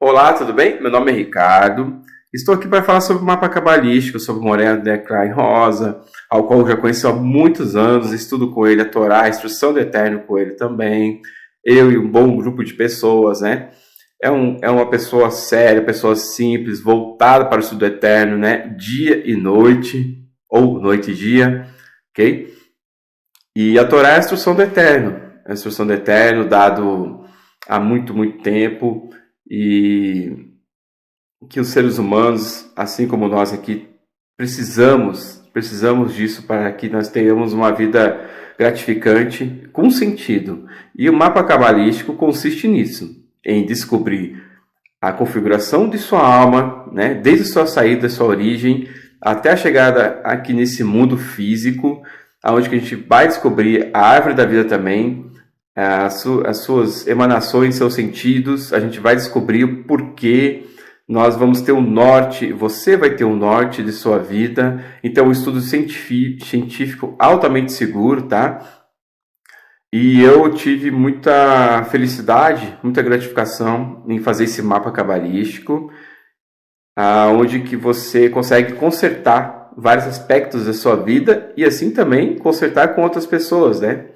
Olá, tudo bem? Meu nome é Ricardo. Estou aqui para falar sobre o mapa cabalístico, sobre o Moreno Declan Rosa, ao qual eu já conheço há muitos anos, estudo com ele a Torá, a instrução do Eterno com ele também. Eu e um bom grupo de pessoas, né? É uma pessoa séria, pessoa simples, voltada para o estudo eterno, né? Dia e noite, ou noite e dia, ok? E a Torá é a instrução do Eterno, a instrução do Eterno dado há muito, muito tempo, e que os seres humanos, assim como nós aqui, precisamos disso para que nós tenhamos uma vida gratificante com sentido. E o mapa cabalístico consiste nisso, em descobrir a configuração de sua alma, né, desde sua saída, sua origem, até a chegada aqui nesse mundo físico, aonde que a gente vai descobrir a árvore da vida também, as suas emanações, seus sentidos, a gente vai descobrir o porquê. Nós vamos ter um norte, você vai ter um norte de sua vida. Então, um estudo científico altamente seguro, tá? E eu tive muita felicidade, muita gratificação em fazer esse mapa cabalístico, onde que você consegue consertar vários aspectos da sua vida e assim também consertar com outras pessoas, né?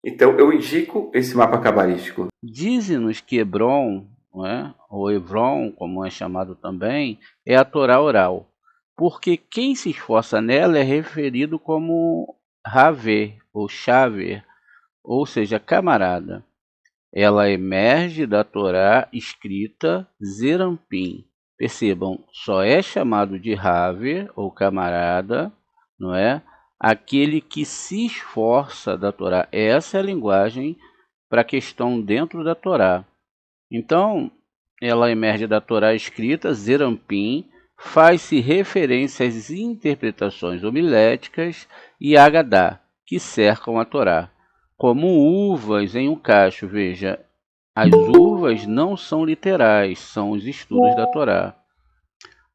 Então, eu indico esse mapa cabalístico. Dize-nos que Hebron, não é? Ou Hebron, como é chamado também, é a Torá oral, porque quem se esforça nela é referido como Haver ou Shaver, ou seja, camarada. Ela emerge da Torá escrita Zerampim. Percebam, só é chamado de Haver ou camarada, não é? Aquele que se esforça da Torá. Essa é a linguagem para a questão dentro da Torá. Então, ela emerge da Torá escrita, Zerampim, faz-se referência às interpretações homiléticas e Agadá, que cercam a Torá, como uvas em um cacho. Veja, as uvas não são literais, são os estudos da Torá.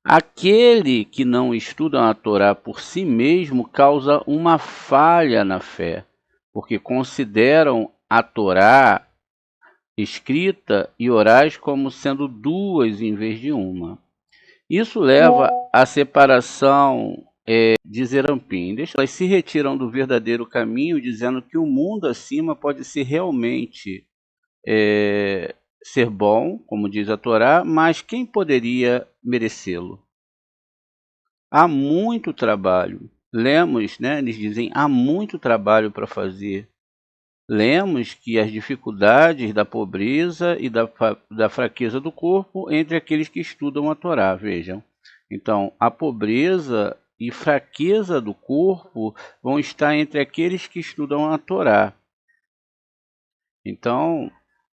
Aquele que não estuda a Torá por si mesmo causa uma falha na fé, porque consideram a Torá escrita e orais como sendo duas em vez de uma. Isso leva à separação de Zerampim. Elas se retiram do verdadeiro caminho, dizendo que o mundo acima pode ser realmente ser bom, como diz a Torá, mas quem poderia merecê-lo? Há muito trabalho. Lemos, né, eles dizem, há muito trabalho para fazer. Lemos que as dificuldades da pobreza e da fraqueza do corpo entre aqueles que estudam a Torá, vejam. Então, a pobreza e fraqueza do corpo vão estar entre aqueles que estudam a Torá. Então,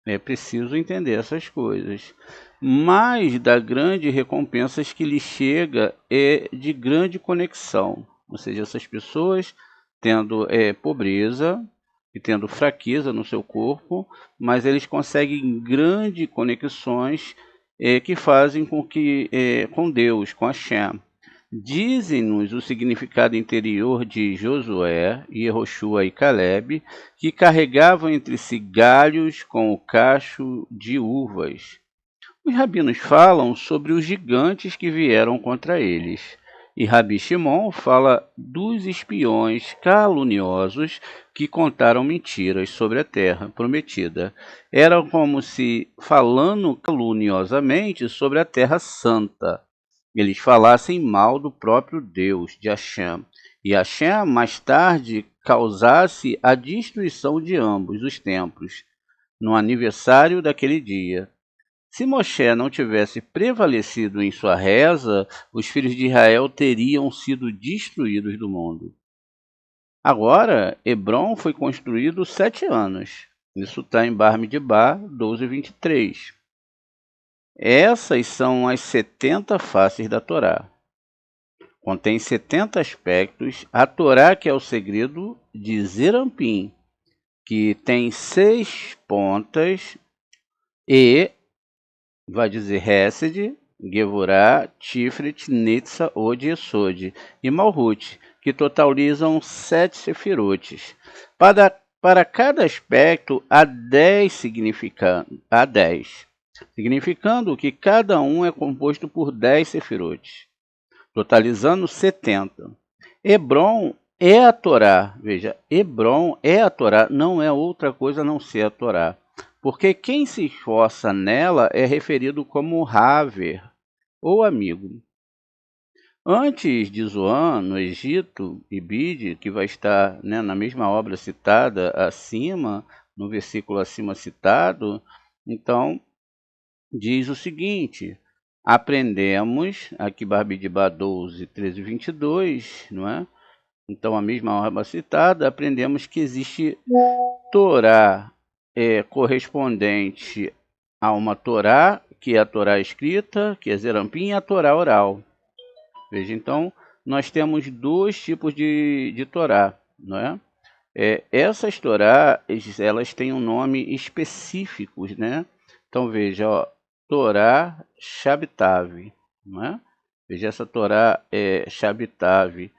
é preciso entender essas coisas. Mas da grande recompensas que lhe chega é de grande conexão. Ou seja, essas pessoas tendo pobreza e tendo fraqueza no seu corpo, mas eles conseguem grandes conexões que fazem com que com Deus, com Hashem. Dizem-nos o significado interior de Josué, Yehoshua e Caleb, que carregavam entre si galhos com o cacho de uvas. Os rabinos falam sobre os gigantes que vieram contra eles. E Rabi Shimon fala dos espiões caluniosos que contaram mentiras sobre a terra prometida. Era como se falando caluniosamente sobre a terra santa. Eles falassem mal do próprio Deus, de Hashem. E Hashem, mais tarde, causasse a destruição de ambos os templos, no aniversário daquele dia. Se Moshe não tivesse prevalecido em sua reza, os filhos de Israel teriam sido destruídos do mundo. Agora, Hebron foi construído 7 anos. Isso está em Bar-Midbar 12:23. Essas são as 70 faces da Torá. Contém 70 aspectos. A Torá, que é o segredo de Zerampim, que tem 6 pontas e vai dizer Hesed, Gevurah, Tiferet, Nitsa, Od e Esod, e Malhut, que totalizam 7 sefirotes. Para cada aspecto há 10 significantes. Há 10. significando que cada um é composto por 10 sefirot, totalizando 70. Hebron é a Torá. Veja, Hebron é a Torá, não é outra coisa a não ser a Torá. Porque quem se esforça nela é referido como Haver, ou amigo. Antes de Zoan, no Egito, Ibide, que vai estar, né, na mesma obra citada acima, no versículo acima citado, então diz o seguinte: aprendemos, aqui Barbidibá 12, 13 e 22, não é? Então, a mesma obra citada, aprendemos que existe Torá correspondente a uma Torá, que é a Torá escrita, que é Zerampim, e a Torá oral. Veja, então, nós temos dois tipos de Torá, não é? Essas Torá, elas têm um nome específicos, né? Então, veja, ó, Torá Shabtav, não é? Veja, essa Torá Shabtav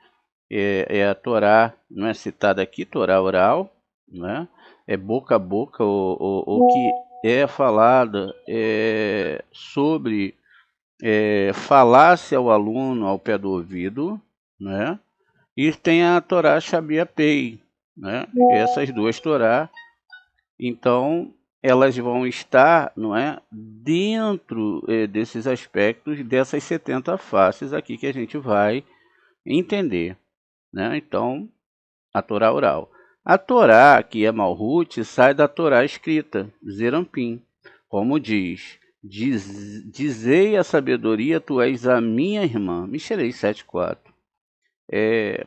é a Torá, não é citada aqui, Torá oral, né? É boca a boca, o que é falada sobre falar-se ao aluno ao pé do ouvido, né? E tem a Torá Shabiapei, né? Essas duas Torá, então elas vão estar, não é, dentro desses aspectos dessas 70 faces aqui que a gente vai entender, né? Então, a Torá oral. A Torá, que é Malhut, sai da Torá escrita, Zerampim, como dizei a sabedoria, tu és a minha irmã, Michelei 7,4.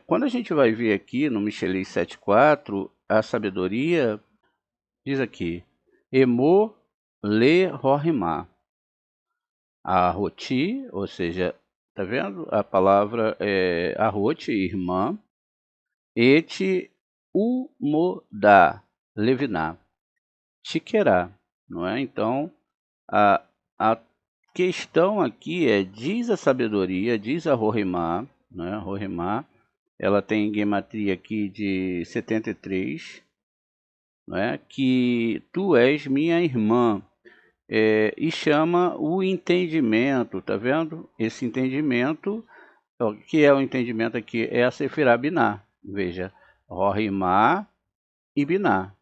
Quando a gente vai ver aqui no Michelei 7,4, a sabedoria diz aqui, Emo le rorimá. A roti, ou seja, tá vendo? A palavra é arrote, irmã, et umodá, leviná, tiquerá, não é? Então, a questão aqui diz a sabedoria, diz a Rorimá, né? Rorimá, ela tem gematria aqui de 73, né? Que tu és minha irmã, e chama o entendimento, tá vendo? Esse entendimento, o que é o entendimento aqui? É a Sefirá Biná, veja, Rorimá e Biná.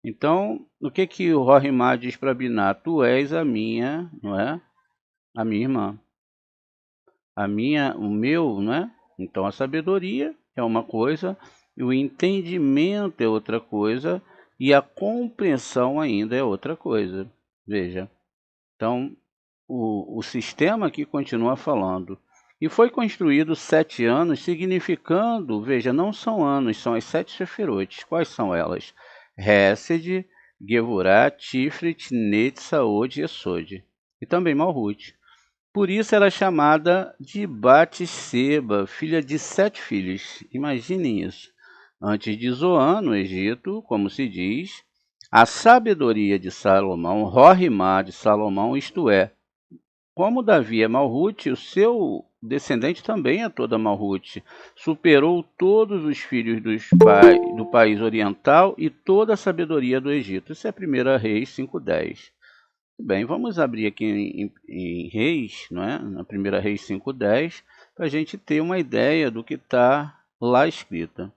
Então, o que o Rorimá diz para Biná? Tu és a minha, não é? A minha irmã. O meu, não é? Então, a sabedoria é uma coisa, e o entendimento é outra coisa, e a compreensão ainda é outra coisa. Veja. Então, o sistema aqui continua falando. E foi construído 7 anos, significando, veja, não são anos, são as 7 Sefirot. Quais são elas? Hesed, Gevurah, Tifrit, Netzahod e Esod. E também Malhut. Por isso ela é chamada de Batseba, filha de 7 filhos. Imaginem isso. Antes de Zoan, no Egito, como se diz, a sabedoria de Salomão, Rorimá de Salomão, isto é, como Davi é Malhut, o seu descendente também é toda Malhut. Superou todos os filhos do país oriental e toda a sabedoria do Egito. Isso é 1 Reis 5,10. Bem, vamos abrir aqui em Reis, não é? Na 1 Reis 5,10, para a gente ter uma ideia do que está lá escrito.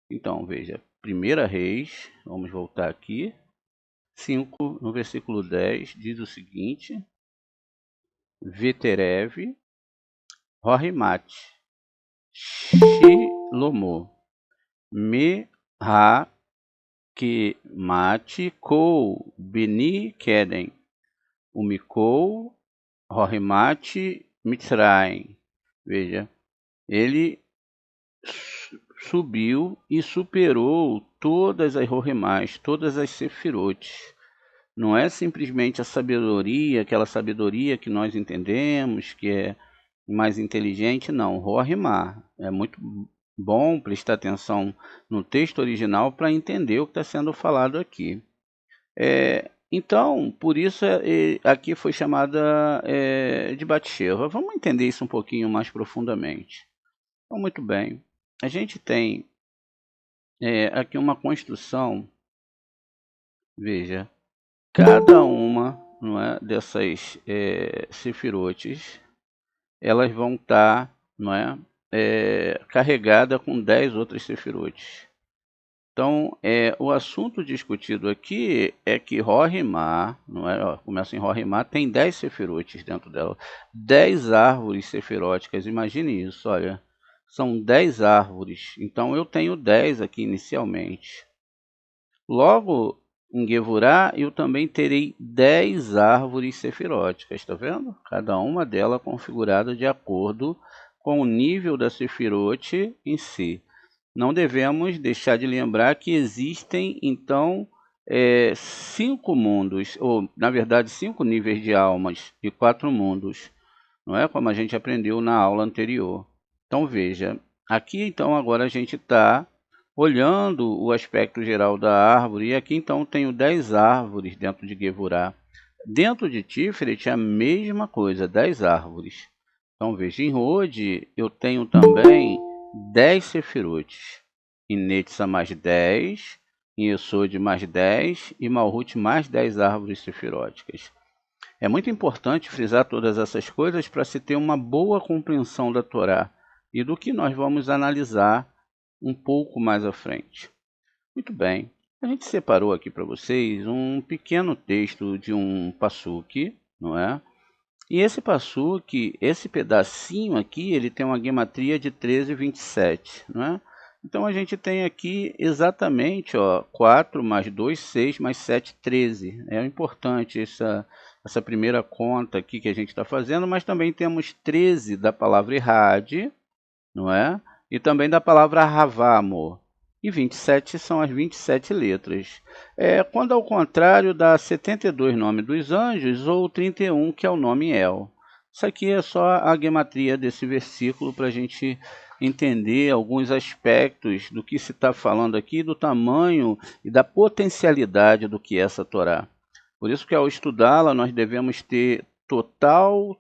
Então, veja, 1 Reis, vamos voltar aqui, 5, no versículo 10, diz o seguinte: Veterev, Rohimat, Shilomo, Me-ha, que mate Kou, Beni Keden, Umikou, Rohimat, Mitzraim. Veja, ele subiu e superou todas as Rohimás, todas as Sefirot. Não é simplesmente a sabedoria, aquela sabedoria que nós entendemos, que é mais inteligente, não. Rohimá. É muito bom prestar atenção no texto original para entender o que está sendo falado aqui. Então, por isso aqui foi chamada de Batsheva. Vamos entender isso um pouquinho mais profundamente. Então, muito bem. A gente tem aqui uma construção, veja, cada uma, não é, dessas sefirotes, elas vão estar, não é, carregada com 10 outras sefirotes. Então, o assunto discutido aqui é que Rohimá, não é, ó, começa em Rohimá, tem 10 sefirotes dentro dela. 10 árvores sefiróticas, imagine isso, olha. São 10 árvores, então eu tenho 10 aqui inicialmente. Logo, em Gevurah, eu também terei 10 árvores sefiróticas, está vendo? Cada uma delas configurada de acordo com o nível da sefirote em si. Não devemos deixar de lembrar que existem, então, 5 mundos, ou, na verdade, 5 níveis de almas e 4 mundos, não é? Como a gente aprendeu na aula anterior. Então, veja, aqui, então, agora a gente está olhando o aspecto geral da árvore, e aqui, então, tenho 10 árvores dentro de Gevurah. Dentro de Tiferet, a mesma coisa, 10 árvores. Então, veja, em Hod, eu tenho também 10 sefirotes. Em Netza mais 10, em Yesod mais 10 e Malhut mais 10 árvores sefiróticas. É muito importante frisar todas essas coisas para se ter uma boa compreensão da Torá e do que nós vamos analisar um pouco mais à frente. Muito bem, a gente separou aqui para vocês um pequeno texto de um passuque, não é? E esse passuque, esse pedacinho aqui, ele tem uma gematria de 13,27, não é? Então a gente tem aqui exatamente, ó, 4 mais 2, 6 mais 7, 13. É importante essa primeira conta aqui que a gente está fazendo, mas também temos 13 da palavra Errad, não é? E também da palavra Havamo. E 27 são as 27 letras. Quando ao contrário dá 72 nome dos anjos ou 31 que é o nome El. Isso aqui é só a gematria desse versículo para a gente entender alguns aspectos do que se está falando aqui, do tamanho e da potencialidade do que é essa Torá. Por isso que ao estudá-la nós devemos ter total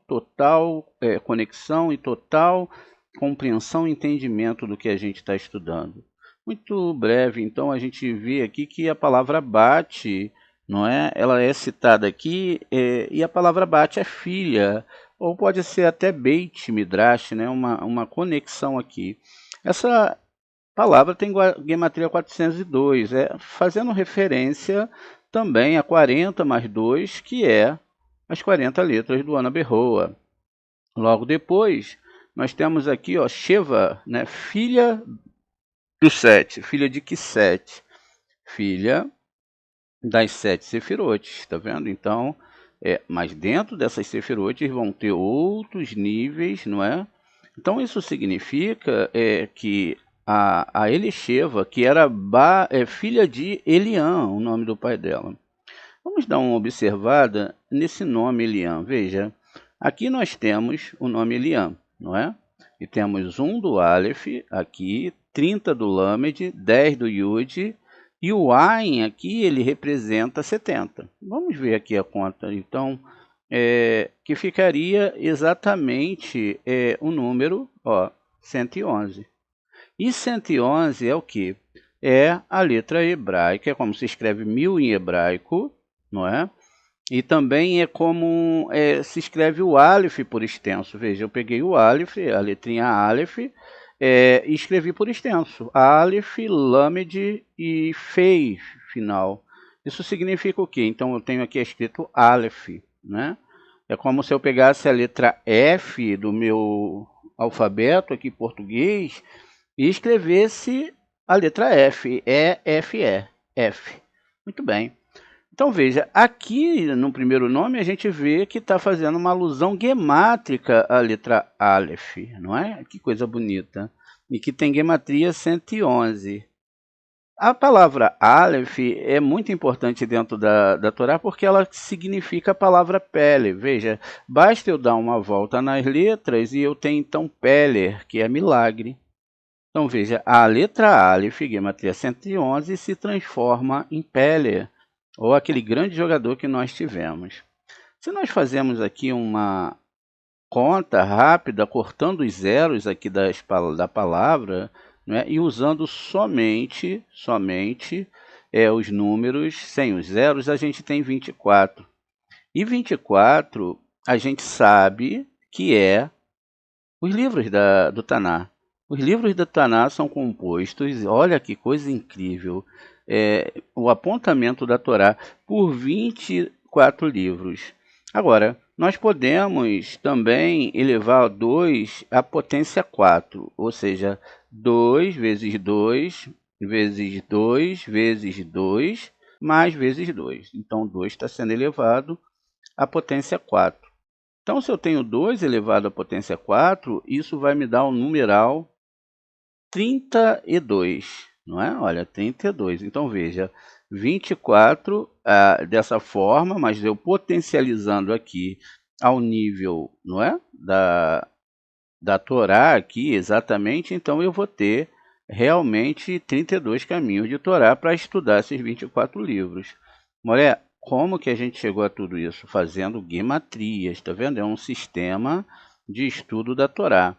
conexão e total compreensão e entendimento do que a gente está estudando. Muito breve, então, a gente vê aqui que a palavra bate, não é? Ela é citada aqui, e a palavra bate é filha, ou pode ser até Beit Midrash, né? Uma conexão aqui. Essa palavra tem gematria 402, fazendo referência também a 40 mais 2, que é as 40 letras do Ana Berroa. Logo depois, nós temos aqui, ó, Sheva, né, filha do 7, filha de que 7? Filha das 7 sefirotes, tá vendo? Então, mas dentro dessas sefirotes vão ter outros níveis, não é? Então, isso significa que a Elisheva, que era filha de Eliã, o nome do pai dela. Vamos dar uma observada nesse nome Eliã. Veja, aqui nós temos o nome Eliã, não é? E temos 1 do Aleph aqui, 30 do Lamed, 10 do Yud, e o Ain aqui ele representa 70. Vamos ver aqui a conta, então, que ficaria exatamente o número, ó, 111. E 111 é o que? É a letra hebraica, é como se escreve 1000 em hebraico, não é? E também é como se escreve o Aleph por extenso. Veja, eu peguei o Aleph, a letrinha Aleph, e escrevi por extenso. Aleph, Lamed e Fei, final. Isso significa o quê? Então eu tenho aqui escrito Aleph, né? É como se eu pegasse a letra F do meu alfabeto aqui em português e escrevesse a letra F, F. Muito bem. Então veja, aqui no primeiro nome a gente vê que está fazendo uma alusão gemátrica à letra Aleph, não é? Que coisa bonita. E que tem gematria 111. A palavra Aleph é muito importante dentro da Torá porque ela significa a palavra pele. Veja, basta eu dar uma volta nas letras e eu tenho então Peler, que é milagre. Então veja, a letra Aleph, gematria 111, se transforma em Peler, ou aquele grande jogador que nós tivemos. Se nós fazemos aqui uma conta rápida, cortando os zeros aqui da palavra, né, e usando somente os números sem os zeros, a gente tem 24. E 24 a gente sabe que é os livros do Taná. Os livros do Taná são compostos, olha que coisa incrível, o apontamento da Torá por 24 livros. Agora, nós podemos também elevar 2 à potência 4, ou seja, 2 vezes 2 vezes 2 vezes 2 mais vezes 2. Então, 2 está sendo elevado à potência 4. Então, se eu tenho 2 elevado à potência 4, isso vai me dar um numeral 32, não é? Olha, 32. Então, veja, 24 dessa forma, mas eu potencializando aqui ao nível, não é? Da Torá aqui, exatamente, então eu vou ter realmente 32 caminhos de Torá para estudar esses 24 livros. Olha, como que a gente chegou a tudo isso? Fazendo guimatrias, está vendo? É um sistema de estudo da Torá.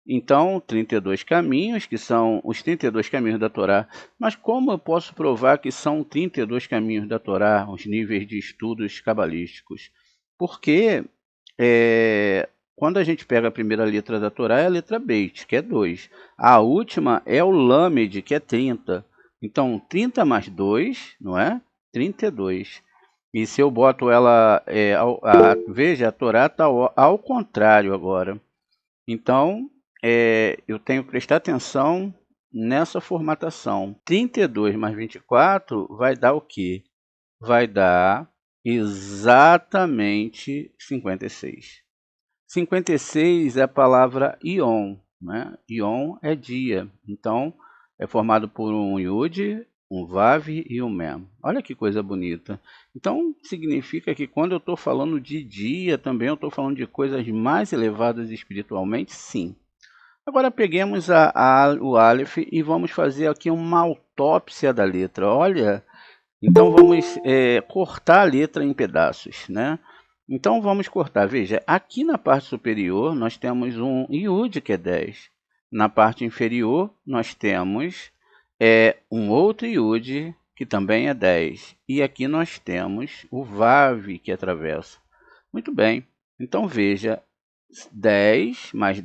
Então, 32 caminhos, que são os 32 caminhos da Torá. Mas como eu posso provar que são 32 caminhos da Torá, os níveis de estudos cabalísticos? Porque quando a gente pega a primeira letra da Torá, é a letra Beit, que é 2. A última é o Lamed, que é 30. Então, 30 mais 2, não é? 32. E se eu boto ela... veja, a Torá está ao contrário agora. Então, eu tenho que prestar atenção nessa formatação. 32 mais 24 vai dar o quê? Vai dar exatamente 56. 56 é a palavra Ion, né? Ion é dia, então é formado por um Yud, um Vav e um Mem. Olha que coisa bonita. Então significa que quando eu estou falando de dia, também eu estou falando de coisas mais elevadas espiritualmente, sim. Agora peguemos o Aleph e vamos fazer aqui uma autópsia da letra. Olha, então vamos cortar a letra em pedaços, né? Então vamos cortar. Veja, aqui na parte superior nós temos um Yud, que é 10. Na parte inferior nós temos um outro Yud, que também é 10. E aqui nós temos o Vav, que atravessa. Muito bem. Então veja, 10 mais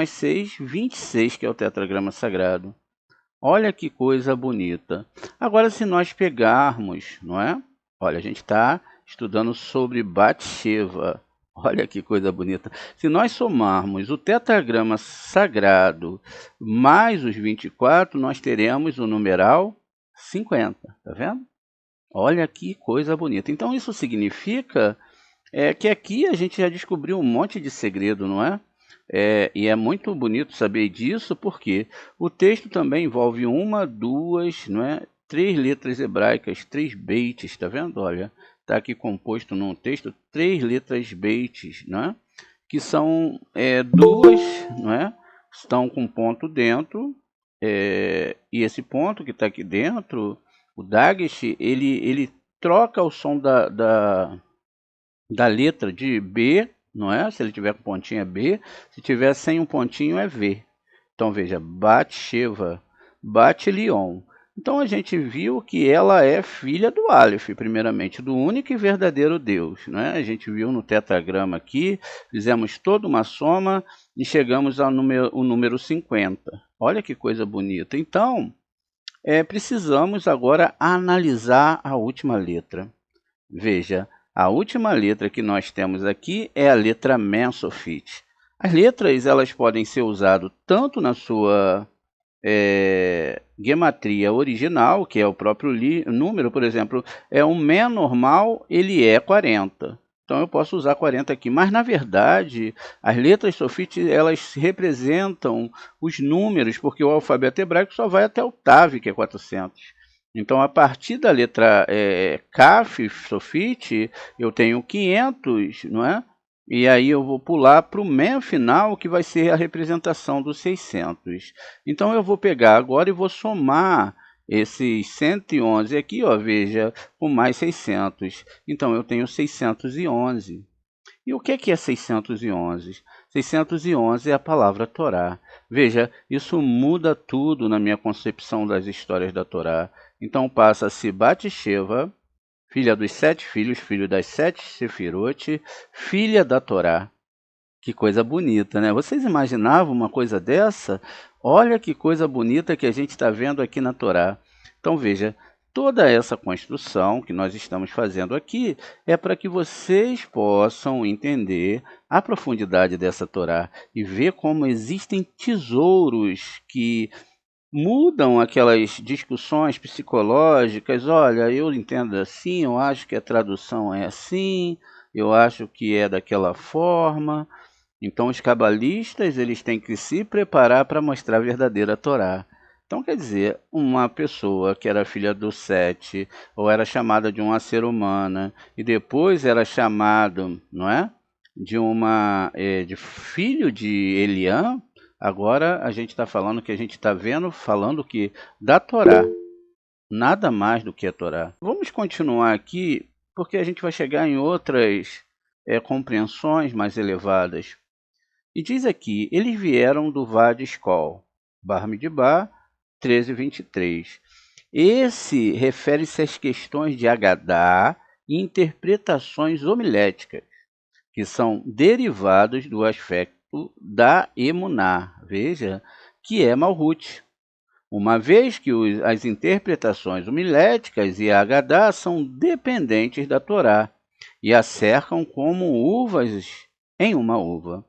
6, 26, que é o tetragrama sagrado. Olha que coisa bonita. Agora, se nós pegarmos, não é? Olha, a gente está estudando sobre Batsheva. Olha que coisa bonita. Se nós somarmos o tetragrama sagrado mais os 24, nós teremos o numeral 50. Tá vendo? Olha que coisa bonita. Então, isso significa que aqui a gente já descobriu um monte de segredo, não é? E é muito bonito saber disso, porque o texto também envolve uma, duas, não é? 3 letras hebraicas, 3 beites, está vendo? Olha, está aqui composto num texto 3 letras beites, não é? Que são duas, não é? Estão com ponto dentro, e esse ponto que está aqui dentro, o Dagesh, ele troca o som da letra de B, não é? Se ele tiver com pontinho é B, se tiver sem um pontinho é V. Então veja, Batsheva, Bat-Leon. Então a gente viu que ela é filha do Aleph, primeiramente, do único e verdadeiro Deus, né? A gente viu no tetragrama aqui, fizemos toda uma soma e chegamos ao número 50. Olha que coisa bonita. Então, precisamos agora analisar a última letra. Veja, a última letra que nós temos aqui é a letra Mensofit. As letras elas podem ser usadas tanto na sua gematria original, que é o próprio número, por exemplo, um Men normal, ele é 40. Então eu posso usar 40 aqui, mas na verdade as letras Sofit elas representam os números, porque o alfabeto hebraico só vai até o Tav, que é 400. Então, a partir da letra Kaf, Sofit, eu tenho 500, não é? E aí eu vou pular para o Men final, que vai ser a representação dos 600. Então, eu vou pegar agora e vou somar esses 111 aqui, ó, veja, com mais 600. Então, eu tenho 611. E o que é 611? 611 é a palavra Torá. Veja, isso muda tudo na minha concepção das histórias da Torá. Então passa-se Batsheva, filha dos 7 filhos, filho das 7 Sefirote, filha da Torá. Que coisa bonita, né? Vocês imaginavam uma coisa dessa? Olha que coisa bonita que a gente está vendo aqui na Torá. Então veja, toda essa construção que nós estamos fazendo aqui é para que vocês possam entender a profundidade dessa Torá e ver como existem tesouros que mudam aquelas discussões psicológicas. Olha, eu entendo assim, eu acho que a tradução é assim, eu acho que é daquela forma. Então os cabalistas eles têm que se preparar para mostrar a verdadeira Torá. Então quer dizer, uma pessoa que era filha do Sete, ou era chamada de uma ser humana, e depois era chamado, não é? De filho de Eliã, agora a gente está falando que a gente está vendo, falando que da Torá, nada mais do que a Torá. Vamos continuar aqui, porque a gente vai chegar em outras compreensões mais elevadas. E diz aqui, eles vieram do Vade Escol, Bar-Midbar 13:23. Esse refere-se às questões de Agadá e interpretações homiléticas, que são derivados do aspecto da Emuná, veja, que é Malhut, uma vez que as interpretações homiléticas e Agadá são dependentes da Torá e a cercam como uvas em uma uva.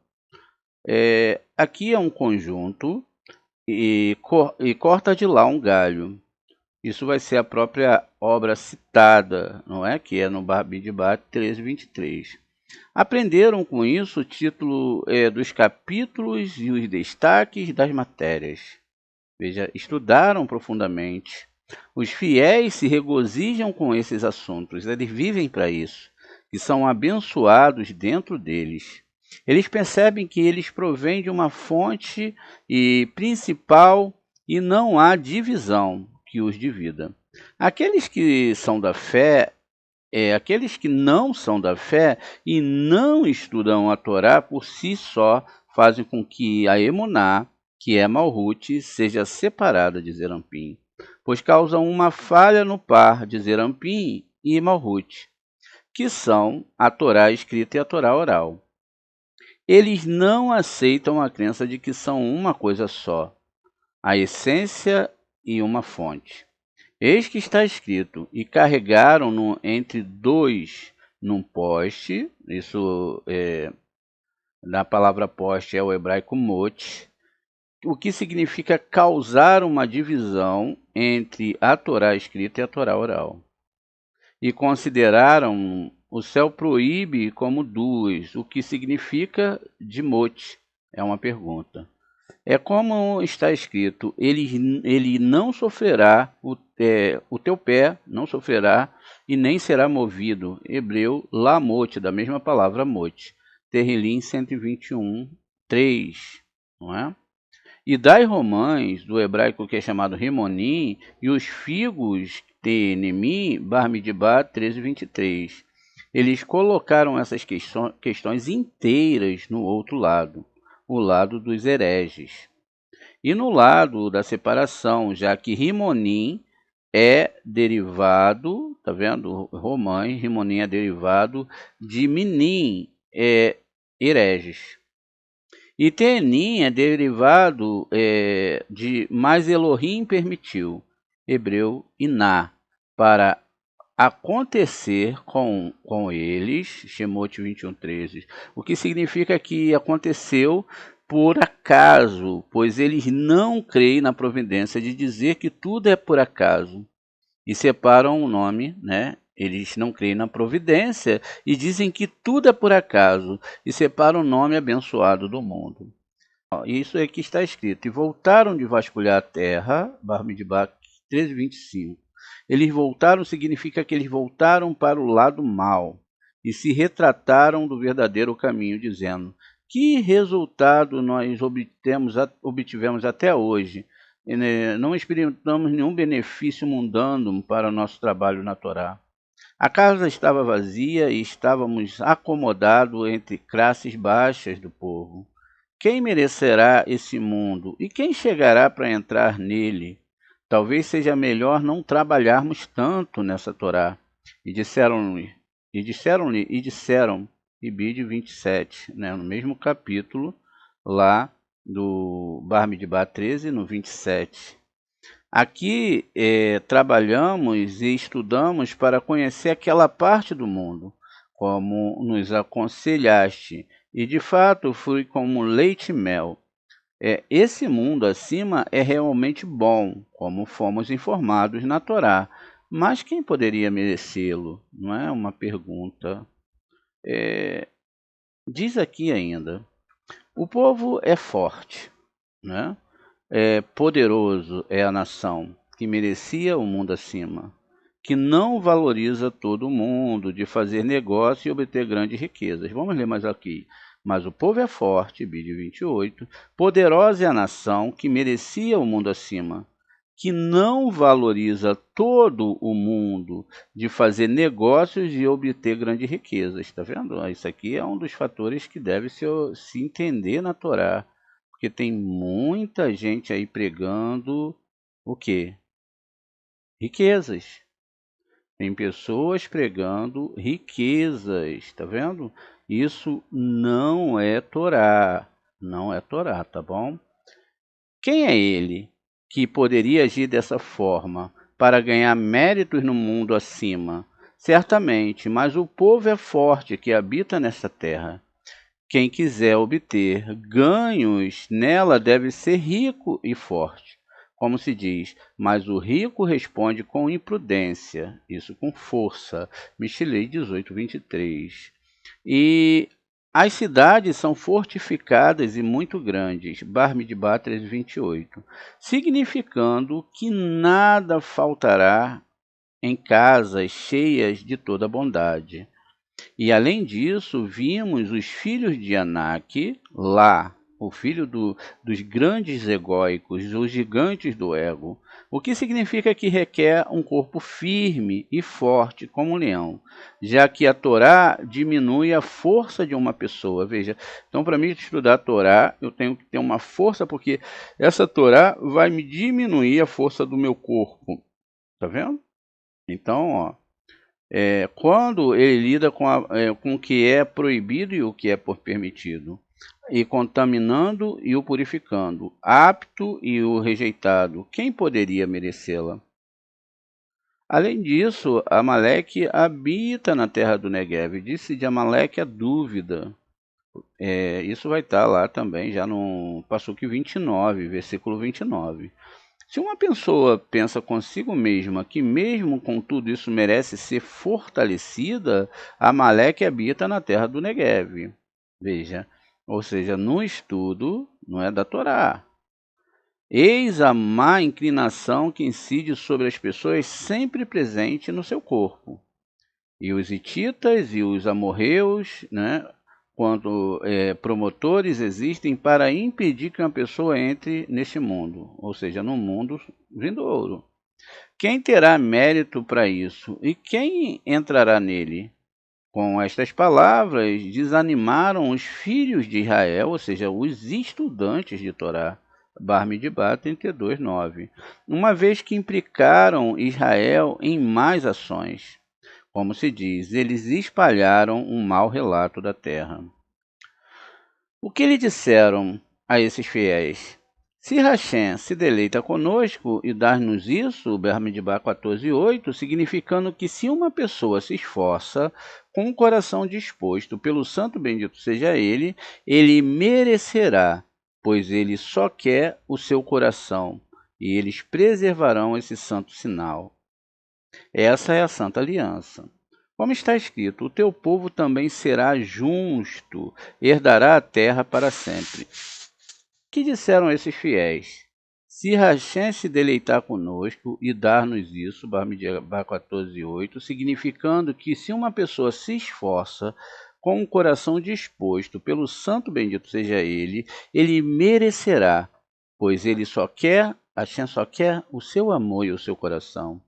Aqui é um conjunto e corta de lá um galho. Isso vai ser a própria obra citada, não é? Que é no Bar-Midbar 13:23. Aprenderam com isso o título dos capítulos e os destaques das matérias. Veja, estudaram profundamente. Os fiéis se regozijam com esses assuntos, eles vivem para isso, e são abençoados dentro deles. Eles percebem que eles provêm de uma fonte principal e não há divisão que os divida. Aqueles que são da fé, aqueles que não são da fé e não estudam a Torá por si só, fazem com que a Emuná, que é Malhut, seja separada de Zerampim, pois causam uma falha no par de Zerampim e Malhut, que são a Torá escrita e a Torá oral. Eles não aceitam a crença de que são uma coisa só, a essência e uma fonte. Eis que está escrito, e carregaram-no entre dois num poste, isso na palavra poste é o hebraico mot, o que significa causar uma divisão entre a Torá escrita e a Torá oral. E consideraram o céu proíbe como duas, o que significa de mote, é uma pergunta. É como está escrito, ele não sofrerá, o teu pé não sofrerá e nem será movido. Hebreu, lamote, da mesma palavra mote. Terrilim 121, 3, não é? E das romãs, do hebraico que é chamado Rimonim, e os figos de Nemim, Bar-Midbar 13:23. Eles colocaram essas questões inteiras no outro lado, o lado dos hereges. E no lado da separação, já que Rimonim é derivado, tá vendo? Romães, Rimonim é derivado de Minim, hereges. E Tenim é derivado de mais Elohim permitiu, hebreu Iná, para acontecer com eles, Shemot 21:13, o que significa que aconteceu por acaso, pois eles não creem na providência de dizer que tudo é por acaso, e separam o nome, né? Eles não creem na providência e dizem que tudo é por acaso, e separam o nome abençoado do mundo. Isso é que está escrito, e voltaram de vasculhar a terra, Bar-Midbar 13:25. Eles voltaram significa que eles voltaram para o lado mal e se retrataram do verdadeiro caminho, dizendo: que resultado nós obtivemos até hoje? Não experimentamos nenhum benefício mundano para o nosso trabalho na Torá. A casa estava vazia e estávamos acomodados entre classes baixas do povo. Quem merecerá esse mundo? E quem chegará para entrar nele? Talvez seja melhor não trabalharmos tanto nessa Torá. E disseram-lhe, Ibide 27, né, no mesmo capítulo, lá do Bamidbar 13, no 27. Aqui trabalhamos e estudamos para conhecer aquela parte do mundo, como nos aconselhaste, e de fato fui como leite e mel. Esse mundo acima é realmente bom, como fomos informados na Torá, mas quem poderia merecê-lo? Não é uma pergunta. Diz aqui ainda, o povo é forte, né? Poderoso é a nação que merecia o mundo acima, que não valoriza todo mundo de fazer negócio e obter grandes riquezas. Vamos ler mais aqui. Mas o povo é forte, Bíblia 28, poderosa é a nação que merecia o mundo acima, que não valoriza todo o mundo de fazer negócios e obter grandes riquezas. Está vendo? Isso aqui é um dos fatores que deve se entender na Torá, porque tem muita gente aí pregando o quê? Riquezas. Tem pessoas pregando riquezas, tá vendo? Isso não é Torá, não é Torá, tá bom? Quem é ele que poderia agir dessa forma para ganhar méritos no mundo acima? Certamente, mas o povo é forte que habita nessa terra. Quem quiser obter ganhos nela deve ser rico e forte. Como se diz, mas o rico responde com imprudência, isso com força. Michelei 18, 23. E as cidades são fortificadas e muito grandes, Bamidbar 13, 28, significando que nada faltará em casas cheias de toda bondade. E além disso, vimos os filhos de Anak lá, o filho dos grandes egóicos, os gigantes do ego, o que significa que requer um corpo firme e forte como um leão, já que a Torá diminui a força de uma pessoa. Veja, então para mim estudar a Torá, eu tenho que ter uma força, porque essa Torá vai me diminuir a força do meu corpo. Tá vendo? Então, ó, quando ele lida com o que é proibido e o que é permitido, e contaminando e o purificando, apto e o rejeitado, quem poderia merecê-la? Além disso, Amaleque habita na terra do Negev. Disse de Amaleque a dúvida. Isso vai estar lá também, já no Passuque 29, versículo 29. Se uma pessoa pensa consigo mesma que mesmo com tudo isso merece ser fortalecida, Amaleque habita na terra do Negev. Veja, ou seja, no estudo não é da Torá. Eis a má inclinação que incide sobre as pessoas sempre presente no seu corpo. E os hititas e os amorreus, né, quando promotores existem para impedir que uma pessoa entre neste mundo, ou seja, no mundo vindouro. Quem terá mérito para isso? E quem entrará nele? Com estas palavras, desanimaram os filhos de Israel, ou seja, os estudantes de Torá. Bamidbar 32, 9. Uma vez que implicaram Israel em más ações. Como se diz, eles espalharam um mau relato da terra. O que lhe disseram a esses fiéis? Se Hashem se deleita conosco e dar-nos isso, Bamidbar 14:8, significando que se uma pessoa se esforça com o coração disposto pelo santo bendito seja ele, ele merecerá, pois ele só quer o seu coração, e eles preservarão esse santo sinal. Essa é a Santa Aliança. Como está escrito, o teu povo também será justo, herdará a terra para sempre. Que disseram esses fiéis? Se Hashem se deleitar conosco e dar-nos isso, Bamidbar 14:8, significando que se uma pessoa se esforça com o coração disposto pelo santo bendito seja ele, ele merecerá, pois Hashem só quer o seu amor e o seu coração.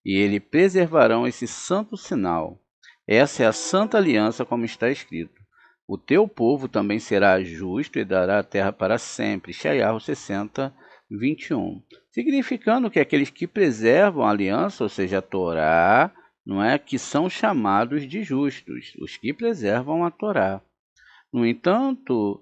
E eles preservarão esse santo sinal. Essa é a santa aliança, como está escrito. O teu povo também será justo e dará a terra para sempre. Yeshayahu 60, 21. Significando que aqueles que preservam a aliança, ou seja, a Torá, não é, que são chamados de justos, os que preservam a Torá. No entanto,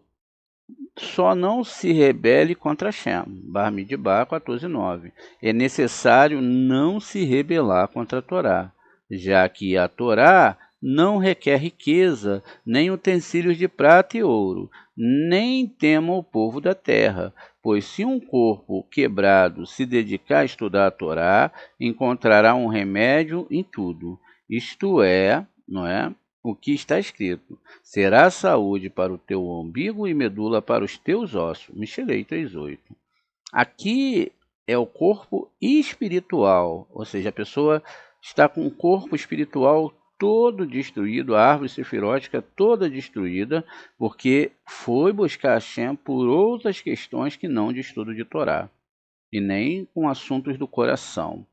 só não se rebele contra Hashem. Bar Midbar 14:9. É necessário não se rebelar contra a Torá, já que a Torá não requer riqueza, nem utensílios de prata e ouro, nem tema o povo da terra, pois se um corpo quebrado se dedicar a estudar a Torá, encontrará um remédio em tudo. Isto é, não é? O que está escrito: será saúde para o teu umbigo e medula para os teus ossos. Michelei 3:8. Aqui é o corpo espiritual, ou seja, a pessoa está com o corpo espiritual todo destruído, a árvore sefirótica toda destruída, porque foi buscar Hashem por outras questões que não de estudo de Torá, e nem com assuntos do coração.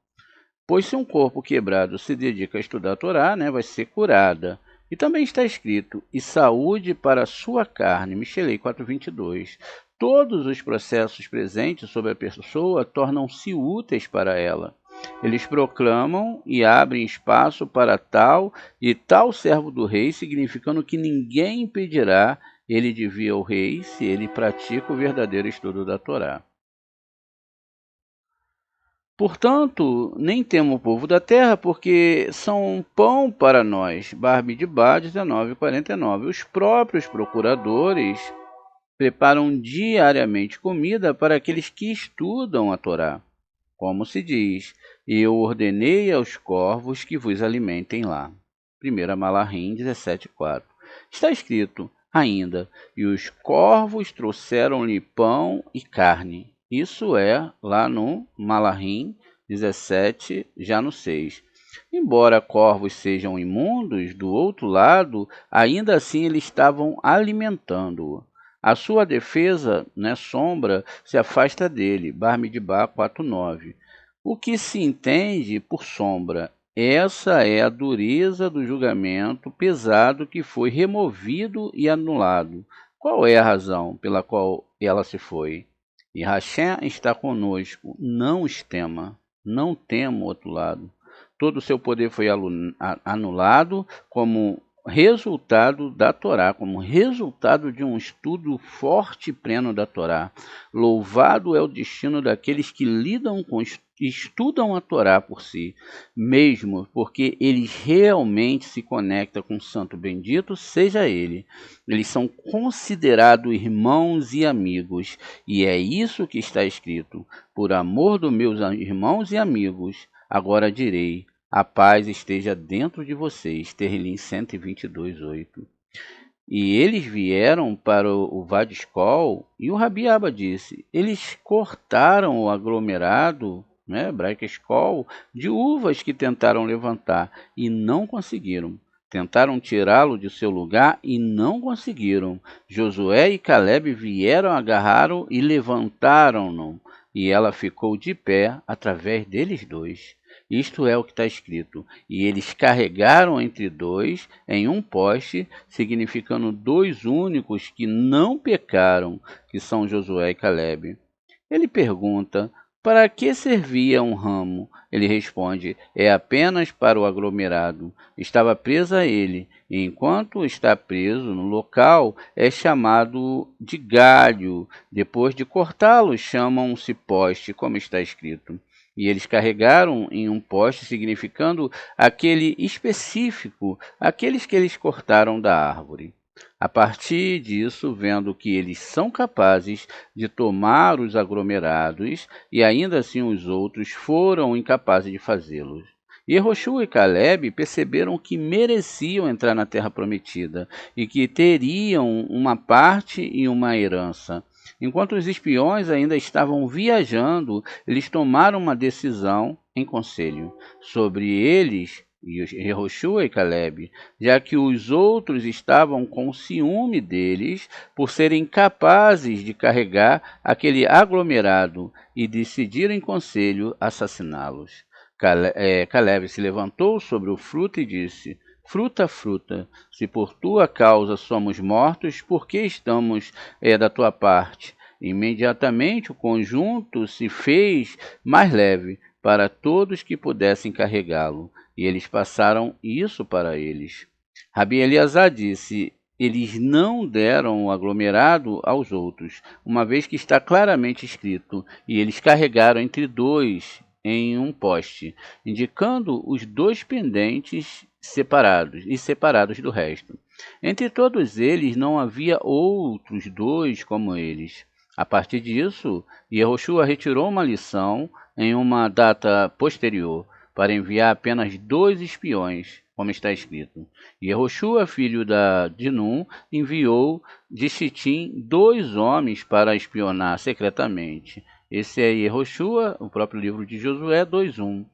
Pois se um corpo quebrado se dedica a estudar a Torá, vai ser curada. E também está escrito: e saúde para a sua carne. Michelei 4:22. Todos os processos presentes sobre a pessoa tornam-se úteis para ela. Eles proclamam e abrem espaço para tal e tal servo do rei, significando que ninguém impedirá ele de vir ao rei se ele pratica o verdadeiro estudo da Torá. Portanto, nem temo o povo da terra, porque são um pão para nós. Bar Midbar 19:49. Os próprios procuradores preparam diariamente comida para aqueles que estudam a Torá. Como se diz: eu ordenei aos corvos que vos alimentem lá. 1 Malahim 17:4. Está escrito ainda: e os corvos trouxeram-lhe pão e carne. Isso é lá no Malahim 17, já no 6. Embora corvos sejam imundos, do outro lado, ainda assim eles estavam alimentando-o. A sua defesa, sombra, se afasta dele. Bar Midbar 4:9. O que se entende por sombra? Essa é a dureza do julgamento pesado que foi removido e anulado. Qual é a razão pela qual ela se foi? E Hashem está conosco, não os tema, não tema o outro lado. Todo o seu poder foi anulado como resultado da Torá, como resultado de um estudo forte e pleno da Torá. Louvado é o destino daqueles que estudam a Torá por si, mesmo porque eles realmente se conectam com o Santo Bendito, seja ele. Eles são considerados irmãos e amigos, e é isso que está escrito: por amor dos meus irmãos e amigos, agora direi: a paz esteja dentro de vocês. Terlim 122:8. E eles vieram para o Vadiscol, e o Rabi Abba disse: eles cortaram o aglomerado, hebraico escol, de uvas que tentaram levantar, e não conseguiram. Tentaram tirá-lo de seu lugar e não conseguiram. Josué e Caleb vieram, agarraram e levantaram-no, e ela ficou de pé através deles dois. Isto é o que está escrito: e eles carregaram entre dois em um poste, significando dois únicos que não pecaram, que são Josué e Caleb. Ele pergunta: para que servia um ramo? Ele responde: é apenas para o aglomerado. Estava preso a ele, e enquanto está preso no local, é chamado de galho. Depois de cortá-lo, chamam-se poste, como está escrito. E eles carregaram em um poste, significando aquele específico, aqueles que eles cortaram da árvore. A partir disso, vendo que eles são capazes de tomar os aglomerados, e ainda assim os outros foram incapazes de fazê-los. Yehoshua e Caleb perceberam que mereciam entrar na terra prometida e que teriam uma parte e uma herança. Enquanto os espiões ainda estavam viajando, eles tomaram uma decisão em conselho sobre eles, Yehoshua e Caleb, já que os outros estavam com ciúme deles por serem capazes de carregar aquele aglomerado, e decidiram em conselho assassiná-los. Caleb se levantou sobre o fruto e disse: fruta, fruta. Se por tua causa somos mortos, por que estamos da tua parte? Imediatamente o conjunto se fez mais leve para todos que pudessem carregá-lo, e eles passaram isso para eles. Rabi Eleazar disse: eles não deram o aglomerado aos outros, uma vez que está claramente escrito, e eles carregaram entre dois em um poste, indicando os dois pendentes separados do resto. Entre todos eles não havia outros dois como eles. A partir disso, Yehoshua retirou uma lição em uma data posterior, para enviar apenas 2 espiões, como está escrito. Yehoshua, filho de Nun, enviou de Chitim 2 homens para espionar secretamente. Esse é Yehoshua, o próprio livro de Josué 2:1.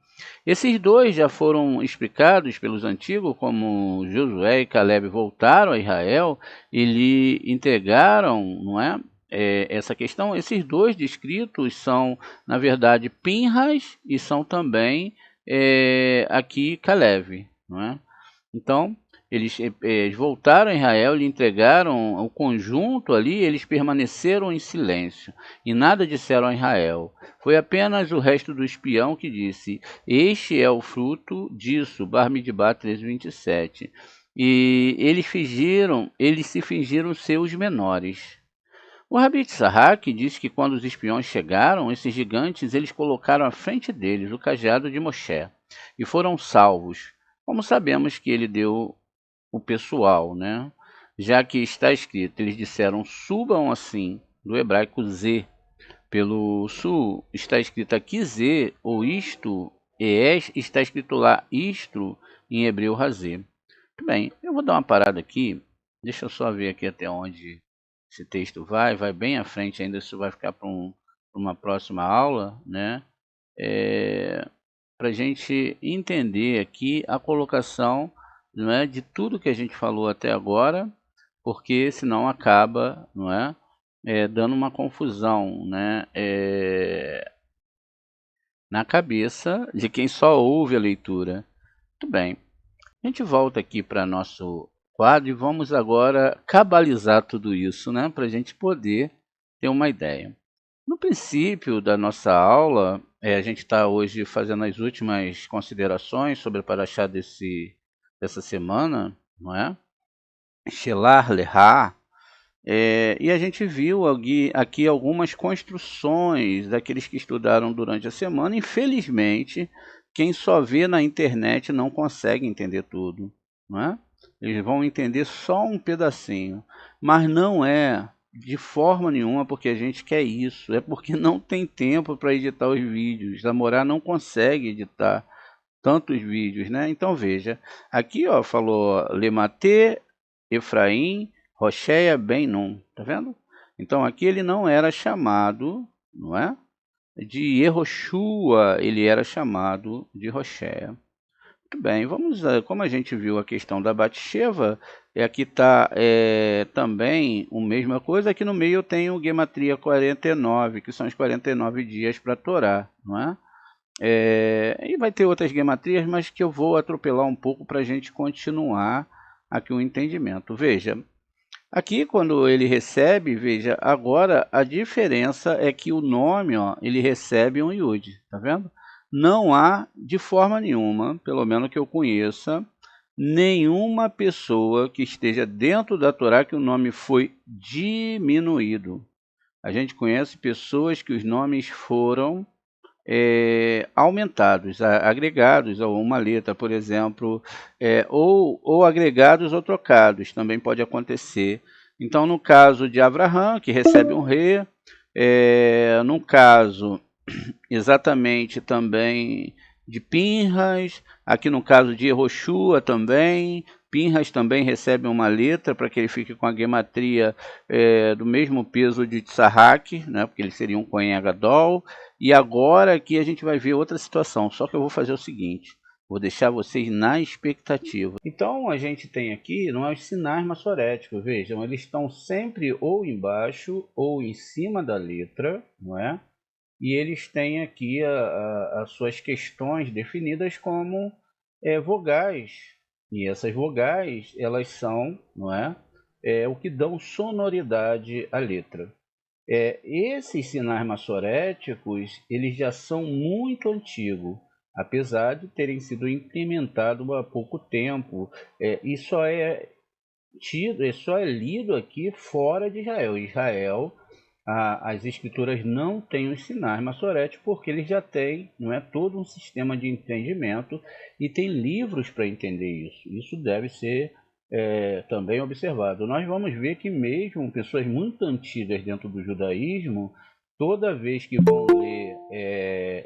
Esses dois já foram explicados pelos antigos, como Josué e Caleb voltaram a Israel e lhe entregaram, não é? Essa questão. Esses dois descritos são, na verdade, Pinhas e são também aqui Caleb, não é? Então, eles voltaram a Israel, lhe entregaram o conjunto ali, eles permaneceram em silêncio e nada disseram a Israel. Foi apenas o resto do espião que disse: este é o fruto disso, Bar Midbar 13:27. E eles se fingiram seus menores. O Rabi Tzahak diz que quando os espiões chegaram, esses gigantes eles colocaram à frente deles o cajado de Moshe e foram salvos. Como sabemos que ele deu o pessoal, né? Já que está escrito, eles disseram: subam assim, do hebraico Z. Pelo sul está escrito aqui Z, ou isto, ES, está escrito lá isto, em hebreu Razê. Muito bem, eu vou dar uma parada aqui, deixa eu só ver aqui até onde esse texto vai bem à frente ainda, isso vai ficar para uma próxima aula, né? Para a gente entender aqui a colocação, não é, de tudo que a gente falou até agora, porque senão acaba, não é, dando uma confusão, né, na cabeça de quem só ouve a leitura. Muito bem, a gente volta aqui para nosso quadro e vamos agora cabalizar tudo isso, né, para a gente poder ter uma ideia. No princípio da nossa aula, a gente está hoje fazendo as últimas considerações sobre o paraxá dessa semana, não é? Shelar Lehá, e a gente viu aqui algumas construções daqueles que estudaram durante a semana. Infelizmente, quem só vê na internet não consegue entender tudo, não é? Eles vão entender só um pedacinho, mas não é de forma nenhuma porque a gente quer isso, é porque não tem tempo para editar os vídeos. A Morá não consegue editar tantos vídeos, né? Então veja, aqui ó, falou Lemate, Efraim, Rocheia, Ben Nun, tá vendo? Então aqui ele não era chamado, não é? De Yehoshua, ele era chamado de Rocheia. Muito bem, vamos, como a gente viu a questão da Batsheva, aqui está também a mesma coisa. Aqui no meio eu tenho Gematria 49, que são os 49 dias para a Torá, não é? E vai ter outras gematrias, mas que eu vou atropelar um pouco para a gente continuar aqui o entendimento. Veja, aqui quando ele recebe, veja, agora a diferença é que o nome, ó, ele recebe um Yud, tá vendo? Não há, de forma nenhuma, pelo menos que eu conheça, nenhuma pessoa que esteja dentro da Torá que o nome foi diminuído. A gente conhece pessoas que os nomes foram aumentados, agregados a uma letra, por exemplo, ou agregados ou trocados, também pode acontecer. Então, no caso de Abraham, que recebe um re, no caso exatamente também de Pinhas, aqui no caso de Yehoshua também, Pinhas também recebe uma letra para que ele fique com a gematria do mesmo peso de Tzahak, né, porque ele seria um Kohen Gadol. E agora aqui a gente vai ver outra situação, só que eu vou fazer o seguinte, vou deixar vocês na expectativa. Então a gente tem aqui, não é os sinais massoréticos, vejam, eles estão sempre ou embaixo ou em cima da letra, não é? E eles têm aqui as suas questões definidas como vogais, E essas vogais, elas são, não é, o que dão sonoridade à letra. Esses sinais maçoréticos, eles já são muito antigos, apesar de terem sido implementados há pouco tempo, e só é lido aqui fora de Israel. Israel, as escrituras não têm os sinais maçoréticos porque eles já têm, não é, todo um sistema de entendimento e tem livros para entender isso. Isso deve ser também observado. Nós vamos ver que mesmo pessoas muito antigas dentro do judaísmo, toda vez que vão ler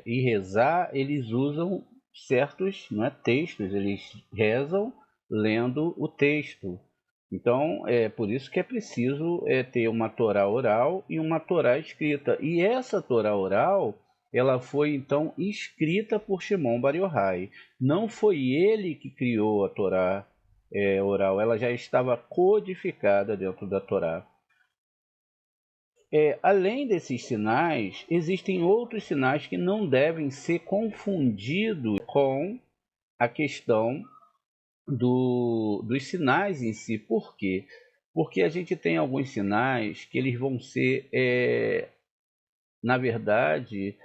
e rezar, eles usam certos, não é, textos, eles rezam lendo o texto. Então, é por isso que é preciso ter uma Torá oral e uma Torá escrita. E essa Torá oral, ela foi então escrita por Shimon Bar Yochai. Não foi ele que criou a Torá oral, ela já estava codificada dentro da Torá. Além desses sinais, existem outros sinais que não devem ser confundidos com a questão dos sinais em si. Por quê? Porque a gente tem alguns sinais que eles vão ser, na verdade,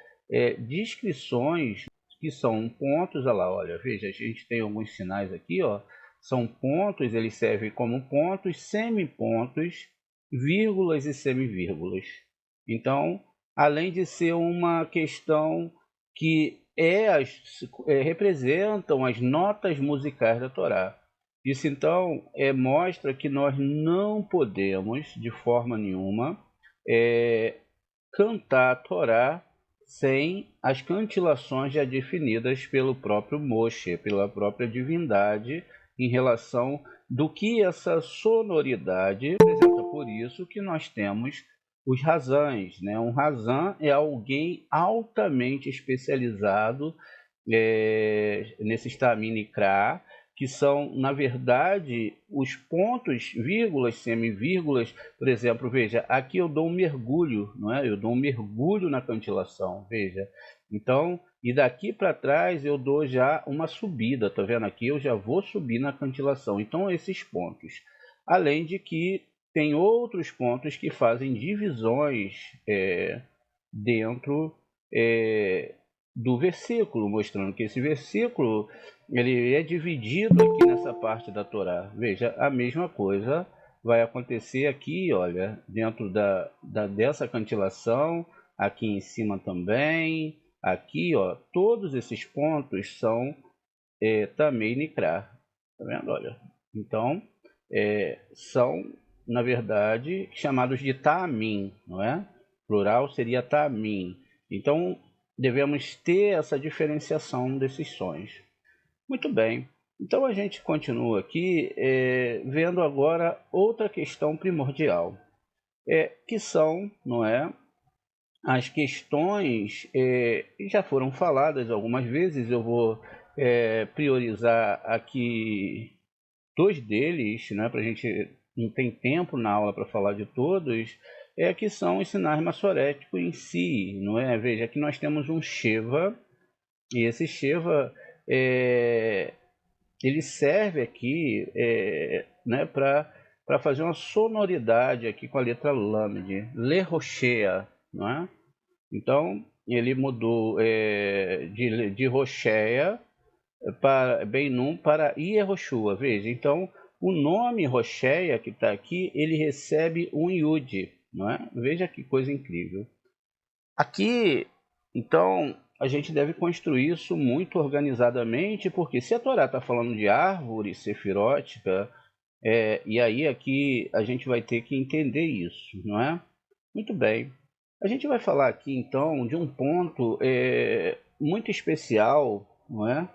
descrições que são pontos. Olha lá, olha, veja, a gente tem alguns sinais aqui, ó, são pontos, eles servem como pontos, semipontos, vírgulas e semivírgulas. Então, além de ser uma questão que representam as notas musicais da Torá. Isso então mostra que nós não podemos, de forma nenhuma, cantar a Torá sem as cantilações já definidas pelo próprio Moshe, pela própria divindade, em relação do que essa sonoridade representa. Por isso que nós temos os razãs, né? Um razã é alguém altamente especializado nesse Taminikra, que são, na verdade, os pontos, vírgulas, semivírgulas. Por exemplo, veja, aqui eu dou um mergulho, não é? Eu dou um mergulho na cantilação, veja. Então, e daqui para trás eu dou já uma subida, tá vendo aqui? Eu já vou subir na cantilação. Então, esses pontos. Além de que tem outros pontos que fazem divisões dentro do versículo, mostrando que esse versículo ele é dividido aqui nessa parte da Torá. Veja, a mesma coisa vai acontecer aqui, olha, dentro dessa cantilação, aqui em cima também, aqui, ó, todos esses pontos são também Nikra, tá vendo? Olha, então são, na verdade, chamados de Ta'amim, não é? Plural seria Ta'amim. Então, devemos ter essa diferenciação desses sons. Muito bem. Então, a gente continua aqui vendo agora outra questão primordial, que são, não é, as questões que já foram faladas algumas vezes. Eu vou priorizar aqui dois deles, né, para a gente não tem tempo na aula para falar de todos, que são os sinais maçoréticos em si, não é? Veja, aqui nós temos um Sheva, e esse Sheva, ele serve aqui né, para fazer uma sonoridade aqui com a letra Lamed, Le Rochea, não é? Então, ele mudou de Rocheia para Benum para Yehoshua. Veja, então o nome Rocheia que está aqui, ele recebe um Yud, não é? Veja que coisa incrível. Aqui, então, a gente deve construir isso muito organizadamente, porque se a Torá está falando de árvore sefirótica, e aí aqui a gente vai ter que entender isso, não é? Muito bem. A gente vai falar aqui então de um ponto muito especial, não é?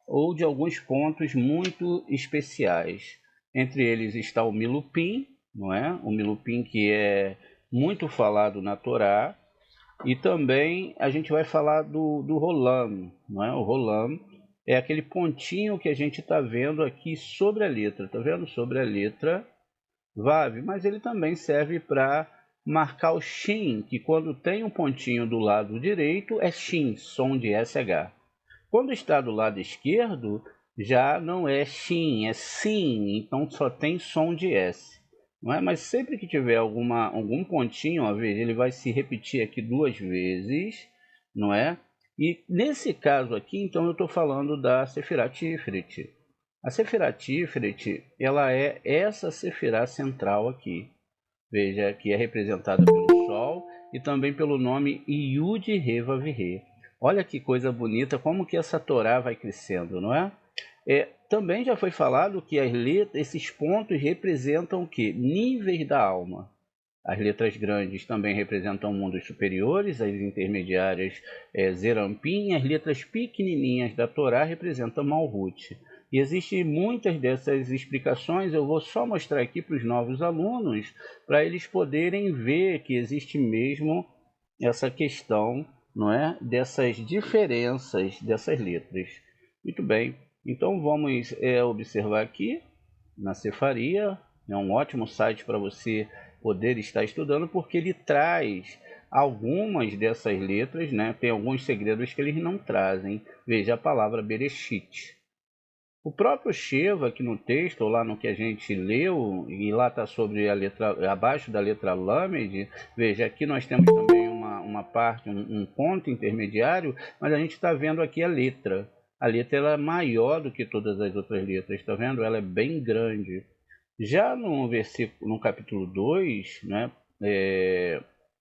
Ou de alguns pontos muito especiais. Entre eles está o Milupim, não é? O Milupim que é muito falado na Torá. E também a gente vai falar do Rolam, não é? O Rolam é aquele pontinho que a gente está vendo aqui sobre a letra. Está vendo? Sobre a letra Vav, mas ele também serve para marcar o Shin, que quando tem um pontinho do lado direito é Shin, som de SH. Quando está do lado esquerdo, já não é Shin, é Sim, então só tem som de S. Não é? Mas sempre que tiver algum pontinho, ó, veja, ele vai se repetir aqui 2 vezes, não é? E nesse caso aqui, então eu estou falando da Sefirá Tiferet. A Sefirá Tiferet, ela é essa Sefirá central aqui. Veja, que é representada pelo Sol e também pelo nome Yud Re Vav Re. Olha que coisa bonita, como que essa Torá vai crescendo, não é? Também já foi falado que esses pontos representam o quê? Níveis da alma. As letras grandes também representam mundos superiores, as intermediárias Zerampim, as letras pequenininhas da Torá representam Malhut. E existem muitas dessas explicações, eu vou só mostrar aqui para os novos alunos, para eles poderem ver que existe mesmo essa questão, não é? Dessas diferenças dessas letras. Muito bem, então vamos observar aqui na Cefaria, é um ótimo site para você poder estar estudando, porque ele traz algumas dessas letras, né? Tem alguns segredos que eles não trazem. Veja a palavra Bereshit. O próprio Sheva, aqui no texto, ou lá no que a gente leu, e lá está sobre a letra, abaixo da letra Lamed, veja, aqui nós temos também uma parte, um ponto intermediário, mas a gente está vendo aqui a letra. A letra ela é maior do que todas as outras letras, está vendo? Ela é bem grande. Já no versículo, no capítulo 2, né,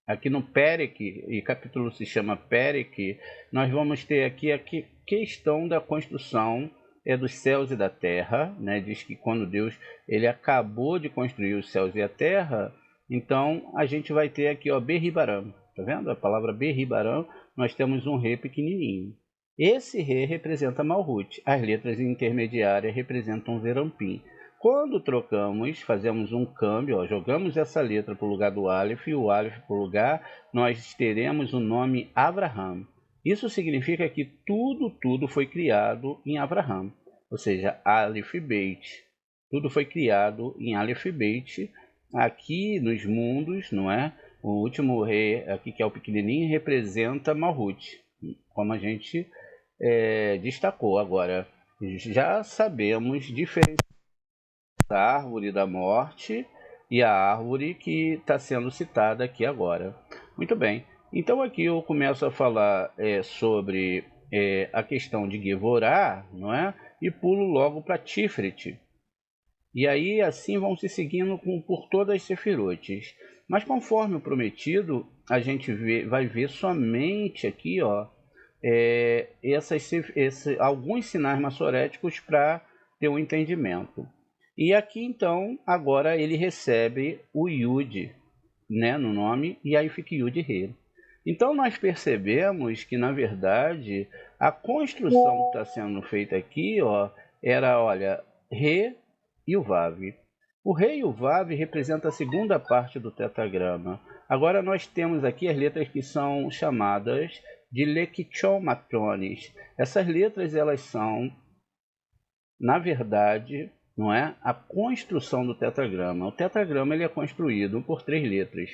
aqui no Perek, e capítulo se chama Perek, nós vamos ter aqui a questão da construção dos céus e da terra, né? Diz que quando Deus ele acabou de construir os céus e a terra, então a gente vai ter aqui, ó, Berribaram, tá vendo? A palavra Berribaram, nós temos um Rê pequenininho. Esse Rê representa Malhut, as letras intermediárias representam Zerampim. Quando trocamos, fazemos um câmbio, ó, jogamos essa letra para o lugar do Aleph e o Aleph para o lugar, nós teremos o nome Avraham. Isso significa que tudo foi criado em Avraham, ou seja, Aleph Beit. Tudo foi criado em Aleph Beit, aqui nos mundos, não é? O último rei, aqui que é o pequenininho, representa Malhut, como a gente destacou. Agora, já sabemos diferenciar a árvore da morte e a árvore que está sendo citada aqui agora. Muito bem, então aqui eu começo a falar sobre a questão de Gevorah, não é? E pulo logo para Tiferet. E aí assim vão se seguindo por todas as sefirotes. Mas conforme o prometido, a gente vai ver somente aqui, ó, alguns sinais maçoréticos para ter um entendimento. E aqui então, agora ele recebe o Yud, né, no nome, e aí fica Yud Re. Então nós percebemos que, na verdade, a construção que está sendo feita aqui, ó, era, olha, Re e o Vav. O Re e o Vav representam a segunda parte do tetragrama. Agora nós temos aqui as letras que são chamadas de Lekichon-matrones. Essas letras, elas são, na verdade, não é, a construção do tetragrama. O tetragrama ele é construído por 3 letras.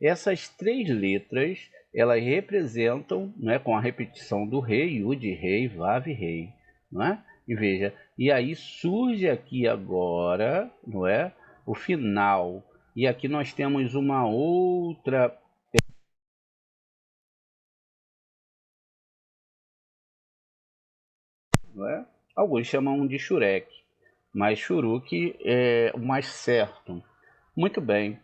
Essas 3 letras, elas representam, não é, com a repetição do Rei, Yud, Rei, Vav, Rei, não é? E veja, e aí surge aqui agora, não é, o final. E aqui nós temos uma outra não é? Alguns chamam de Shurek, mas Shuruk é o mais certo. Muito bem.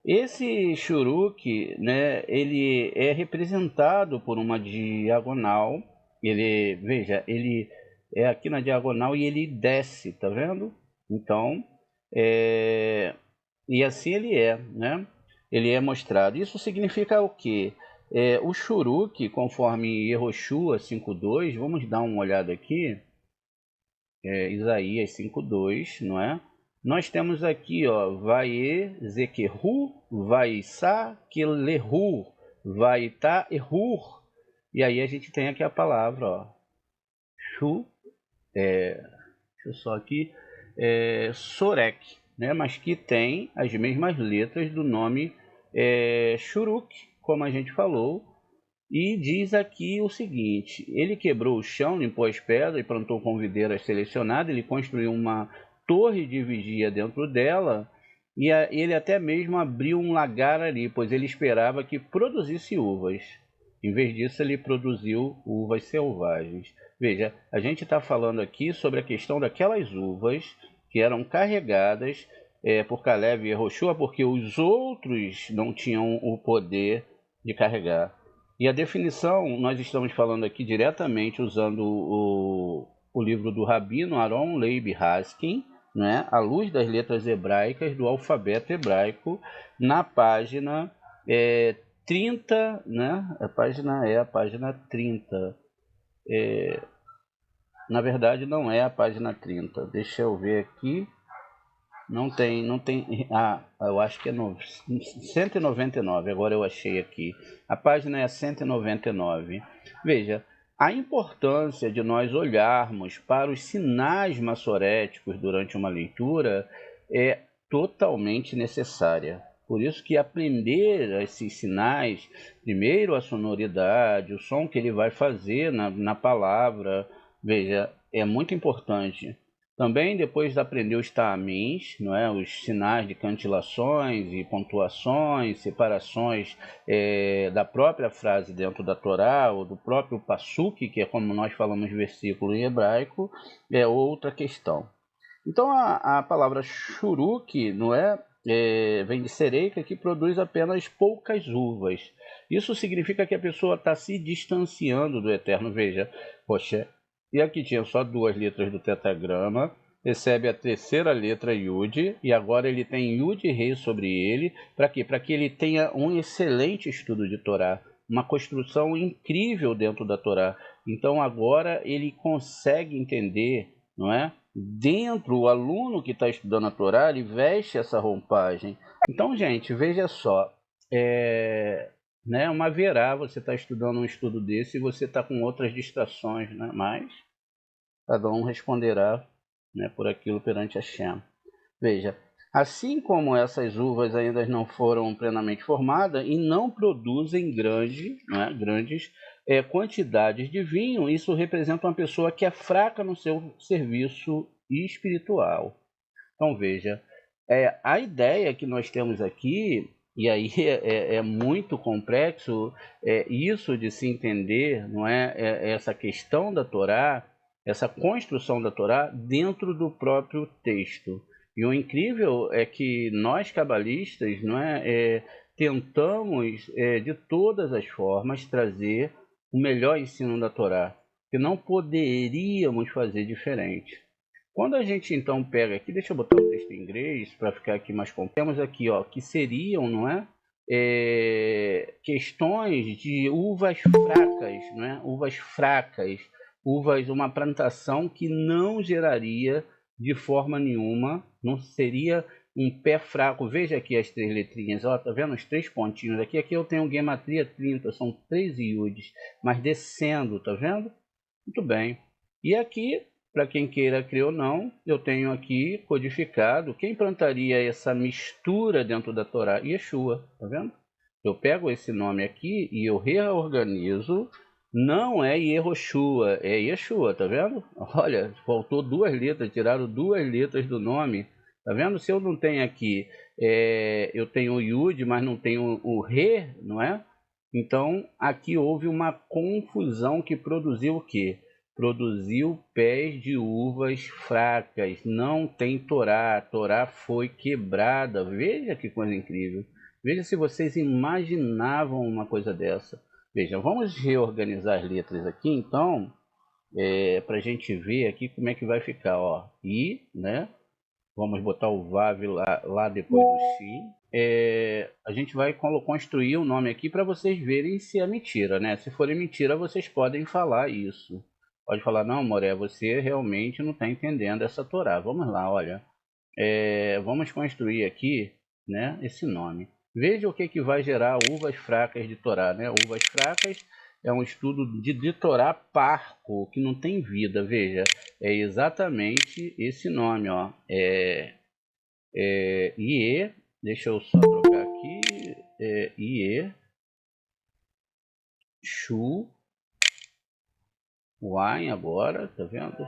Esse Shuruk, né, ele é representado por uma diagonal. Ele, veja, ele é aqui na diagonal e ele desce, tá vendo? Então, e assim ele é, né? Ele é mostrado. Isso significa o quê? O Shuruk, conforme Yehoshua 5.2, vamos dar uma olhada aqui. Isaías 5.2, não é? Nós temos aqui, ó, Vaie Zekehu, Vaissá Kelehu, Vaitá Erhur. E aí a gente tem aqui a palavra, ó, Shu, deixa eu só aqui, Sorek, né? Mas que tem as mesmas letras do nome Shuruk, como a gente falou. E diz aqui o seguinte: ele quebrou o chão, limpou as pedras e plantou com videiras selecionadas. Ele construiu uma torre de vigia dentro dela e ele até mesmo abriu um lagar ali, pois ele esperava que produzisse uvas. Em vez disso, ele produziu uvas selvagens. Veja, a gente está falando aqui sobre a questão daquelas uvas que eram carregadas por Caleb e Yehoshua, porque os outros não tinham o poder de carregar. E a definição, nós estamos falando aqui diretamente usando o livro do Rabino Aaron Leib Haskin, né, à luz das letras hebraicas do alfabeto hebraico, na página 30, né? A página 30. Na verdade, não é a página 30. Deixa eu ver aqui. Não tem. Eu acho que é 199. Agora eu achei aqui. A página é 199. Veja, a importância de nós olharmos para os sinais maçoréticos durante uma leitura é totalmente necessária. Por isso que aprender esses sinais, primeiro a sonoridade, o som que ele vai fazer na palavra, veja, é muito importante. Também depois de aprender os ta'amins, não é? Os sinais de cantilações e pontuações, separações da própria frase dentro da Torá, ou do próprio pasuk, que é como nós falamos versículo em hebraico, é outra questão. Então a palavra shuruk, não é? Vem de sereica, que produz apenas poucas uvas. Isso significa que a pessoa está se distanciando do Eterno. Veja, poxa, e aqui tinha só 2 letras do tetragrama, recebe a terceira letra Yud, e agora ele tem Yud Rei sobre ele. Para quê? Para que ele tenha um excelente estudo de Torá, uma construção incrível dentro da Torá. Então agora ele consegue entender, não é? Dentro, o aluno que está estudando a Torá, ele veste essa roupagem. Então, gente, veja só, né, uma verá você está estudando um estudo desse e você está com outras distrações, né? Mas cada um responderá, né, por aquilo perante Hashem. Veja, assim como essas uvas ainda não foram plenamente formadas e não produzem grandes quantidades de vinho, isso representa uma pessoa que é fraca no seu serviço espiritual. Então veja, a ideia que nós temos aqui, e aí é muito complexo, isso de se entender, não é, essa questão da Torá, essa construção da Torá dentro do próprio texto. E o incrível é que nós cabalistas, não é, tentamos de todas as formas trazer o melhor ensino da Torá, que não poderíamos fazer diferente. Quando a gente então pega aqui, deixa eu botar o texto em inglês para ficar aqui mais completo. Temos aqui, ó, que seriam, não é, questões de uvas fracas, não é? Uvas fracas, uma plantação que não geraria de forma nenhuma, não seria um pé fraco. Veja aqui as 3 letrinhas, ó, tá vendo os 3 pontinhos aqui? Aqui eu tenho gematria 30, são 3 iudes, mas descendo, tá vendo? Muito bem. E aqui, para quem queira crer ou não, eu tenho aqui codificado quem plantaria essa mistura dentro da Torá. Yeshua, tá vendo? Eu pego esse nome aqui e eu reorganizo. Não é Yehoshua, é Yeshua, tá vendo? Olha, faltou 2 letras, tiraram 2 letras do nome. Tá vendo? Se eu não tenho aqui, eu tenho o Yud, mas não tenho o Re, não é? Então, aqui houve uma confusão que produziu o quê? Produziu pés de uvas fracas. Não tem Torá. A Torá foi quebrada. Veja que coisa incrível. Veja se vocês imaginavam uma coisa dessa. Veja, vamos reorganizar as letras aqui, então, para a gente ver aqui como é que vai ficar. Ó. I, né? Vamos botar o Vav lá depois do Xi. A gente vai construir o nome aqui para vocês verem se é mentira, né? Se for mentira, vocês podem falar isso. Pode falar, não, Moré, você realmente não está entendendo essa Torá. Vamos lá, olha. Vamos construir aqui, né, esse nome. Veja o que vai gerar uvas fracas de Torá, né? Uvas fracas é um estudo de Torá parco, que não tem vida. Veja, é exatamente esse nome, ó. IE, deixa eu só trocar aqui, IE, Shu, Wain agora, tá vendo?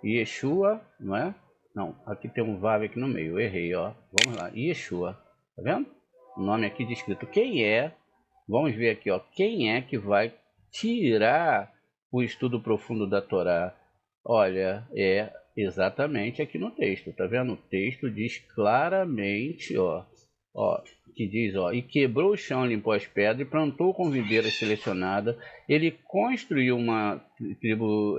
Yeshua, não é? Não, aqui tem um Vav aqui no meio, eu errei, ó. Vamos lá, Yeshua, tá vendo? O nome aqui descrito, quem é? Vamos ver aqui, ó, quem é que vai tirar o estudo profundo da Torá? Olha, é exatamente aqui no texto, tá vendo? O texto diz claramente, ó, que diz, ó, e quebrou o chão, limpou as pedras, e plantou com videiras selecionada. Ele construiu uma tribo,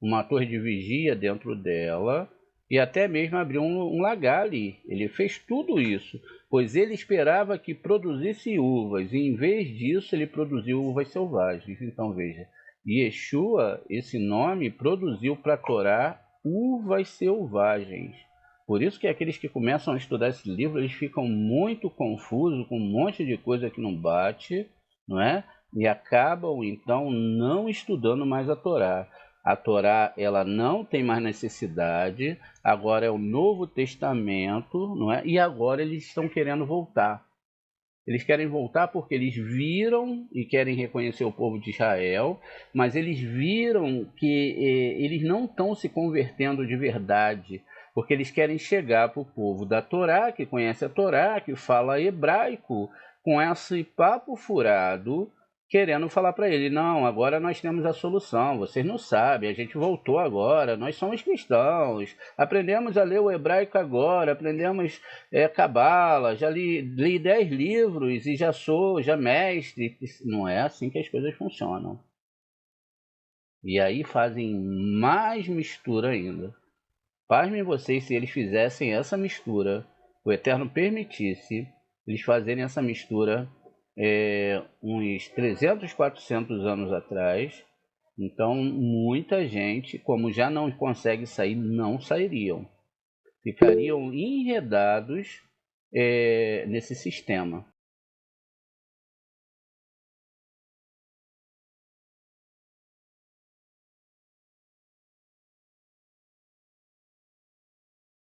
uma torre de vigia dentro dela, e até mesmo abriu um lagar ali. Ele fez tudo isso, pois ele esperava que produzisse uvas, e em vez disso ele produziu uvas selvagens. Então veja, Yeshua, esse nome, produziu para a Torá uvas selvagens. Por isso que aqueles que começam a estudar esse livro, eles ficam muito confusos, com um monte de coisa que não bate, não é? E acabam então não estudando mais a Torá. A Torá, ela não tem mais necessidade, agora é o Novo Testamento, não é? E agora eles estão querendo voltar. Eles querem voltar porque eles viram e querem reconhecer o povo de Israel, mas eles viram que eles não estão se convertendo de verdade, porque eles querem chegar para o povo da Torá, que conhece a Torá, que fala hebraico, com esse papo furado, querendo falar para ele, não, agora nós temos a solução, vocês não sabem, a gente voltou agora, nós somos cristãos, aprendemos a ler o hebraico agora, aprendemos cabala, já li 10 livros e já mestre. Não é assim que as coisas funcionam. E aí fazem mais mistura ainda. Pasmem vocês se eles fizessem essa mistura, o Eterno permitisse eles fazerem essa mistura uns 300, 400 anos atrás. Então muita gente, como já não consegue sair, não sairiam. Ficariam enredados nesse sistema.